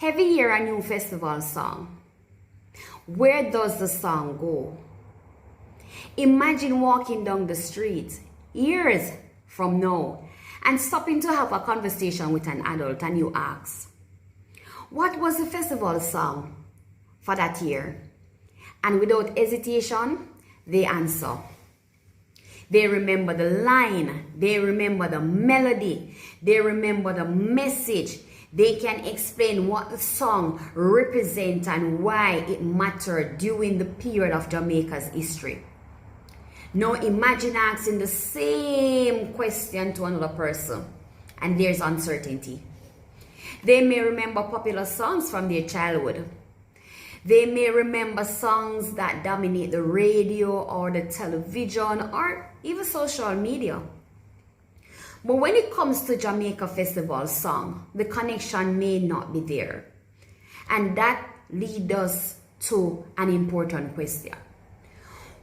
Every year a new festival song. Where does the song go? Imagine walking down the street years from now and stopping to have a conversation with an adult and you ask, what was the festival song for that year? And without hesitation, they answer. They remember the line, they remember the melody, they remember the message. They can explain what the song represents and why it mattered during the period of Jamaica's history. Now imagine asking the same question to another person and there's uncertainty. They may remember popular songs from their childhood. They may remember songs that dominate the radio or the television or even social media. But when it comes to Jamaica Festival song, the connection may not be there. And that leads us to an important question.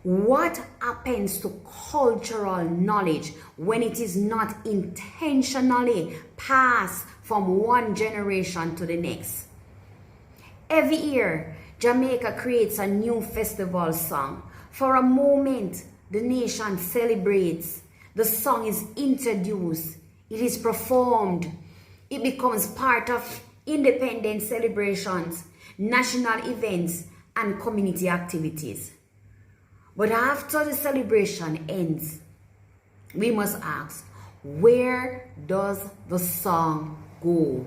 What happens to cultural knowledge when it is not intentionally passed from one generation to the next? Every year, Jamaica creates a new festival song. For a moment, the nation celebrates. The song is introduced. It is performed. It becomes part of independent celebrations, national events, and community activities. But after the celebration ends, we must ask, where does the song go?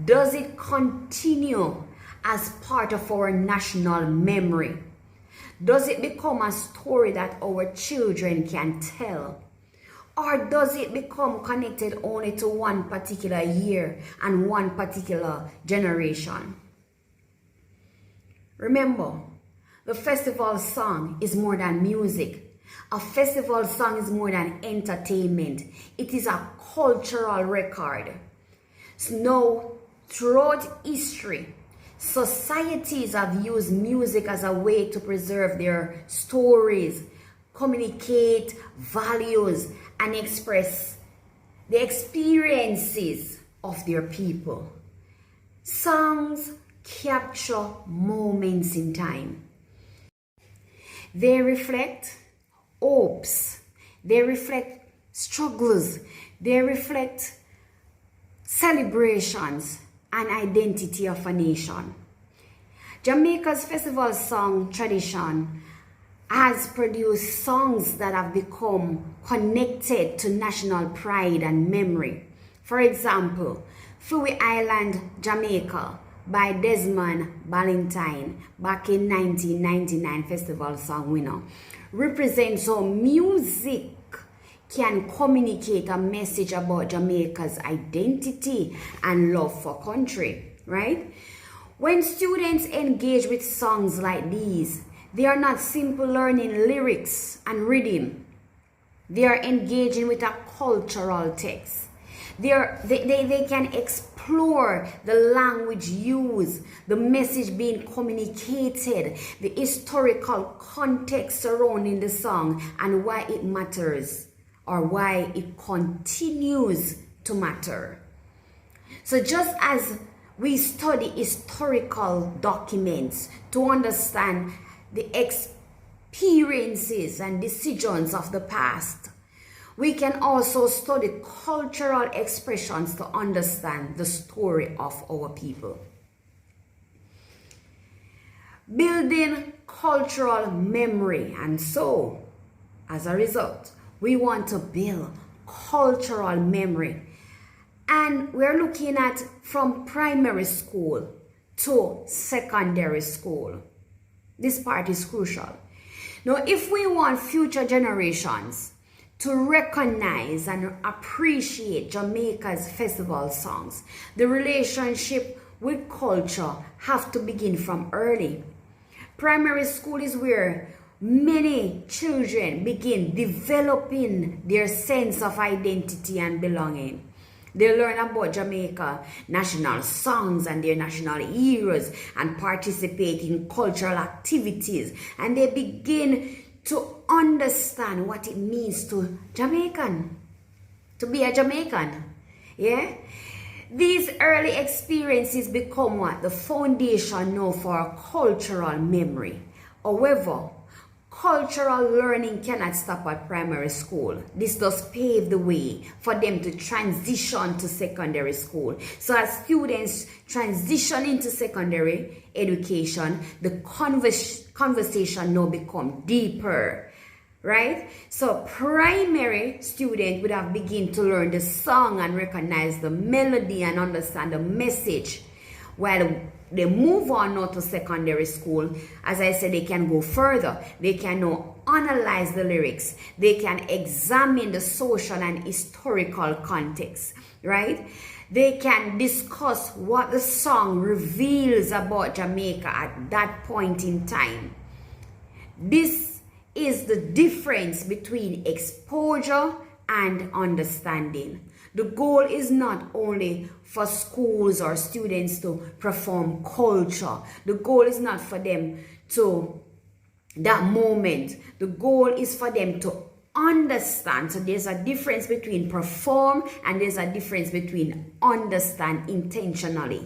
Does it continue as part of our national memory? Does it become a story that our children can tell? Or does it become connected only to one particular year and one particular generation? Remember, the festival song is more than music. A festival song is more than entertainment. It is a cultural record. So now, throughout history, societies have used music as a way to preserve their stories, communicate values, and express the experiences of their people. Songs capture moments in time. They reflect hopes, they reflect struggles, they reflect celebrations and identity of a nation. Jamaica's festival song tradition has produced songs that have become connected to national pride and memory. For example, Fui Island, Jamaica by Desmond Ballantyne, back in 1999 festival song winner, represents how music can communicate a message about Jamaica's identity and love for country, right? When students engage with songs like these, they are not simply learning lyrics and rhythm. They are engaging with a cultural text. They can explore the language used, the message being communicated, the historical context surrounding the song, and why it matters or why it continues to matter. So just as we study historical documents to understand the experiences and decisions of the past, we can also study cultural expressions to understand the story of our people. Building cultural memory, and so, as a result, we want to build cultural memory. And we're looking at from primary school to secondary school. This part is crucial. Now, if we want future generations to recognize and appreciate Jamaica's festival songs, the relationship with culture have to begin from early. Primary school is where many children begin developing their sense of identity and belonging. They learn about Jamaica national songs and their national heroes and participate in cultural activities, and they begin to understand what it means to be a Jamaican. Yeah? These early experiences become what? The foundation now for a cultural memory. However, cultural learning cannot stop at primary school. This does pave the way for them to transition to secondary school. So as students transition into secondary education, the conversation now becomes deeper. Right? So primary student would have begun to learn the song and recognize the melody and understand the message. While they move on now to secondary school, as I said, they can go further. They can now analyze the lyrics. They can examine the social and historical context. Right? They can discuss what the song reveals about Jamaica at that point in time. This is the difference between exposure and understanding. The goal is not only for schools or students to perform culture. The goal is not for them to that moment. The goal is for them to understand. So there's a difference between perform and there's a difference between understand intentionally.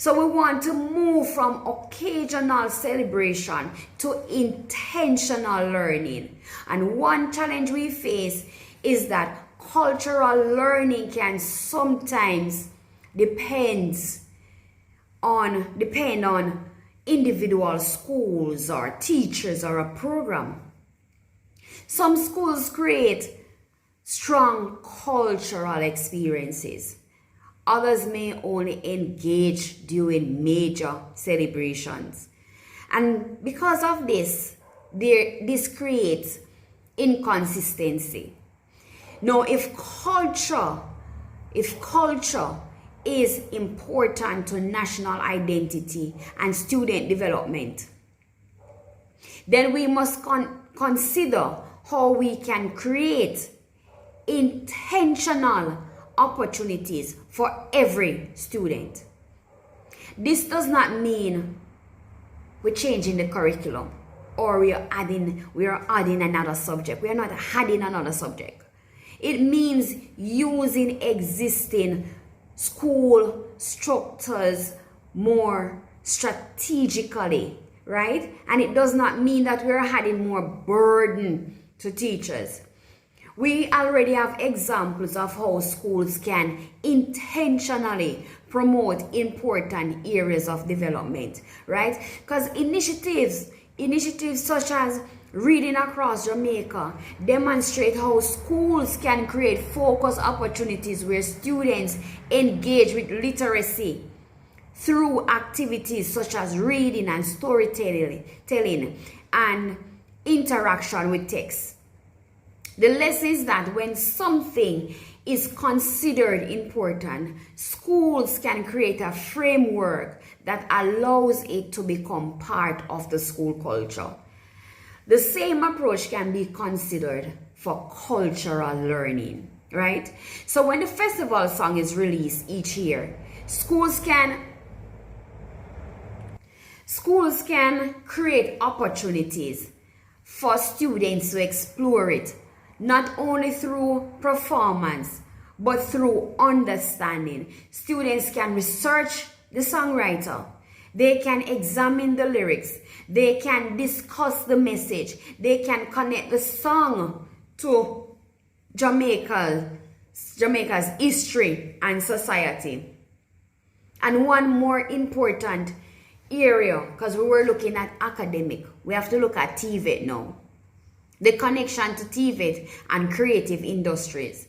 So we want to move from occasional celebration to intentional learning. And one challenge we face is that cultural learning can sometimes depend on individual schools or teachers or a program. Some schools create strong cultural experiences. Others may only engage during major celebrations. And because of this, this creates inconsistency. Now, if culture is important to national identity and student development, then we must consider how we can create intentional opportunities for every student. This does not mean we're changing the curriculum or we are adding another subject. We are not adding another subject. It means using existing school structures more strategically, right? And it does not mean that we're adding more burden to teachers. We already have examples of how schools can intentionally promote important areas of development, right? Because initiatives such as Reading Across Jamaica demonstrate how schools can create focused opportunities where students engage with literacy through activities such as reading and storytelling and interaction with text. The lesson is that when something is considered important, schools can create a framework that allows it to become part of the school culture. The same approach can be considered for cultural learning, right? So when the festival song is released each year, schools can create opportunities for students to explore it, not only through performance, but through understanding. Students can research the songwriter. They can examine the lyrics. They can discuss the message. They can connect the song to Jamaica's history and society. And one more important area, because we were looking at academic, we have to look at TVET now. The connection to TVET and creative industries.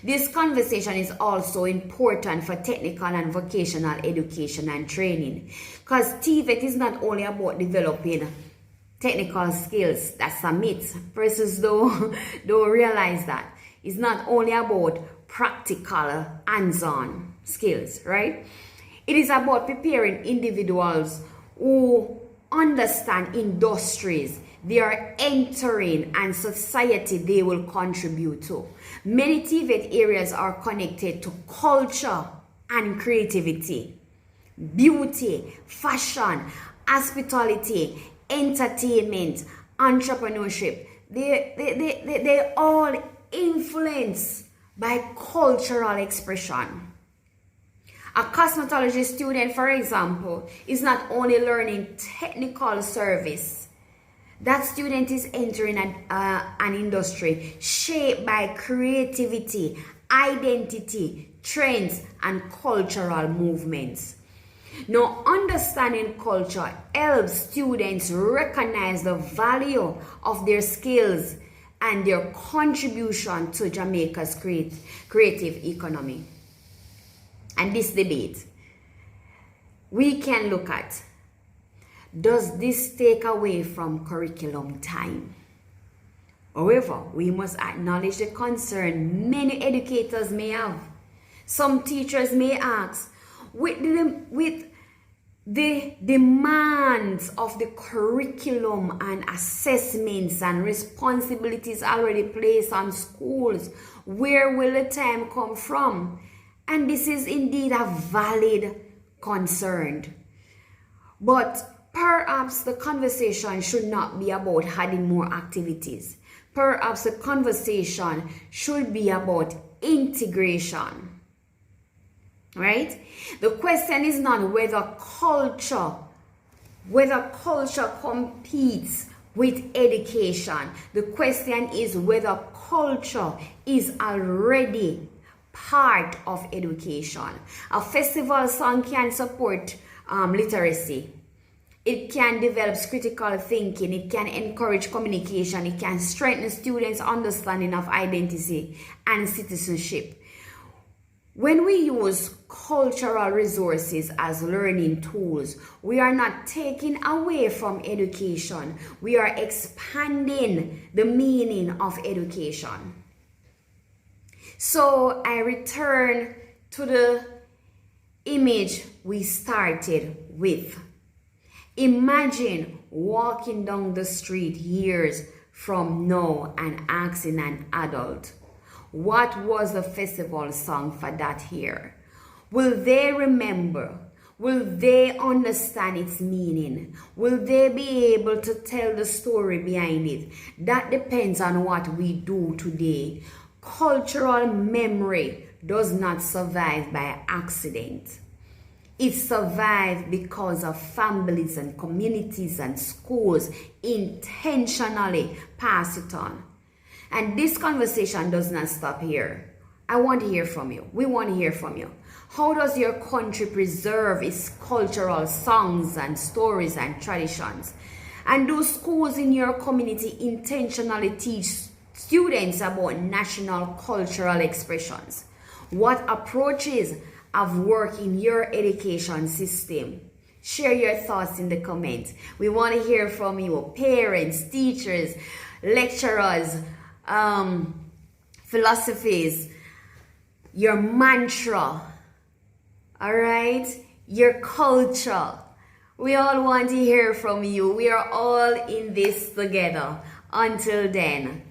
This conversation is also important for technical and vocational education and training, because TVET is not only about developing technical skills. That's a myth. Persons don't realize that. It's not only about practical hands-on skills, right? It is about preparing individuals who understand industries they are entering and society they will contribute to. Many TVET areas are connected to culture and creativity, beauty, fashion, hospitality, entertainment, entrepreneurship. They all influence by cultural expression. A cosmetology student, for example, is not only learning technical service. That student is entering an industry shaped by creativity, identity, trends, and cultural movements. Now, understanding culture helps students recognize the value of their skills and their contribution to Jamaica's creative economy. And this debate, we can look at, does this take away from curriculum time? However, we must acknowledge the concern many educators may have. Some teachers may ask, with the demands of the curriculum and assessments and responsibilities already placed on schools, where will the time come from? And this is indeed a valid concern. But perhaps the conversation should not be about adding more activities. Perhaps the conversation should be about integration. Right? The question is not whether culture competes with education. The question is whether culture is already part of education. A festival song can support literacy. It can develop critical thinking. It can encourage communication. It can strengthen students' understanding of identity and citizenship. When we use cultural resources as learning tools, we are not taking away from education. We are expanding the meaning of education. So I return to the image we started with. Imagine walking down the street years from now and asking an adult, what was the festival song for that year? Will they remember? Will they understand its meaning? Will they be able to tell the story behind it? That depends on what we do today. Cultural memory does not survive by accident. It survives because of families and communities and schools intentionally pass it on. And this conversation does not stop here. I want to hear from you. We want to hear from you. How does your country preserve its cultural songs and stories and traditions? And do schools in your community intentionally teach students about national cultural expressions? What approaches have worked in your education system? Share your thoughts in the comments. We want to hear from you, parents, teachers, lecturers, philosophies, your mantra, all right, your culture. We all want to hear from you. We are all in this together. Until then,